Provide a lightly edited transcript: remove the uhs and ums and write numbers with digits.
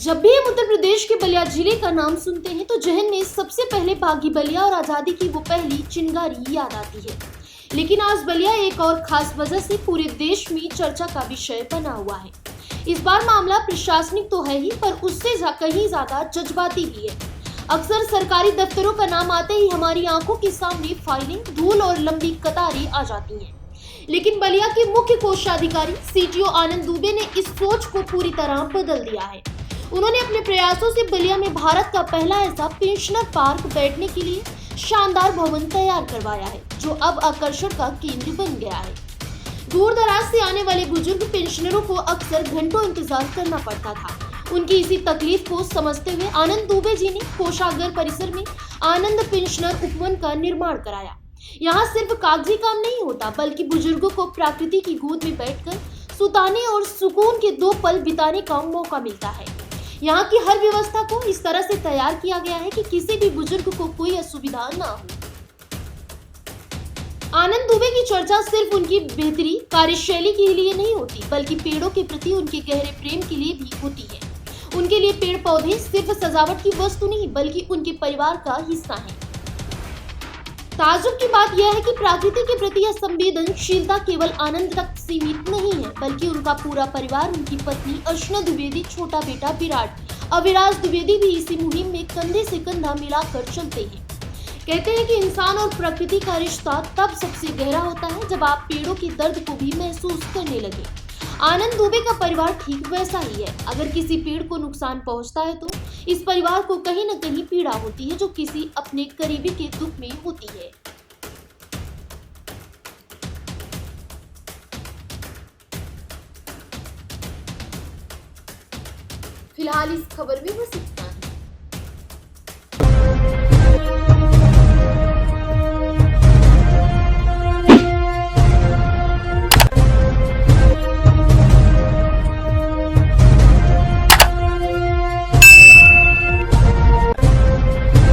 जब भी हम उत्तर प्रदेश के बलिया जिले का नाम सुनते हैं तो जहन में सबसे पहले बागी बलिया और आजादी की वो पहली चिंगारी याद आती है। लेकिन आज बलिया एक और खास वजह से पूरे देश में चर्चा का विषय बना हुआ है। इस बार मामला प्रशासनिक तो है ही, पर उससे कहीं ज्यादा जज्बाती भी है। अक्सर सरकारी दफ्तरों का नाम आते ही हमारी आंखों के सामने फाइलिंग, धूल और लंबी कतारें आ जाती हैं। लेकिन बलिया के मुख्य कोषाधिकारी सीटीओ आनंद दुबे ने इस सोच को पूरी तरह बदल दिया है। उन्होंने अपने प्रयासों से बलिया में भारत का पहला ऐसा पेंशनर पार्क बैठने के लिए शानदार भवन तैयार करवाया है, जो अब आकर्षण का केंद्र बन गया है। दूर दराज से आने वाले बुजुर्ग पेंशनरों को अक्सर घंटों इंतजार करना पड़ता था। उनकी इसी तकलीफ को समझते हुए आनंद दुबे जी ने कोषागार परिसर में आनंद पेंशनर उपवन का निर्माण कराया। यहाँ सिर्फ कागजी काम नहीं होता, बल्कि बुजुर्गों को प्रकृति की गोद में बैठकर सुताने और सुकून के 2 पल बिताने का मौका मिलता है। यहाँ की हर व्यवस्था को इस तरह से तैयार किया गया है कि किसी भी बुजुर्ग को कोई असुविधा ना हो। आनंद दुबे की चर्चा सिर्फ उनकी बेहतरी कार्यशैली के लिए नहीं होती, बल्कि पेड़ों के प्रति उनके गहरे प्रेम के लिए भी होती है। उनके लिए पेड़ पौधे सिर्फ सजावट की वस्तु नहीं, बल्कि उनके परिवार का हिस्सा है। ताज्जुब की बात यह है कि प्रकृति के प्रति यह संवेदनशीलता केवल आनंद तक सीमित नहीं है, बल्कि उनका पूरा परिवार, उनकी पत्नी अर्चना द्विवेदी, छोटा बेटा विराट, अविराज द्विवेदी भी इसी मुहिम में कंधे से कंधा मिलाकर चलते हैं। कहते हैं कि इंसान और प्रकृति का रिश्ता तब सबसे गहरा होता है जब आप पेड़ों के दर्द को भी महसूस करने लगे। आनंद दुबे का परिवार ठीक वैसा ही है। अगर किसी पेड़ को नुकसान पहुंचता है तो इस परिवार को कहीं न कहीं पीड़ा होती है, जो किसी अपने करीबी के दुख में होती है। फिलहाल इस खबर में बस इतना।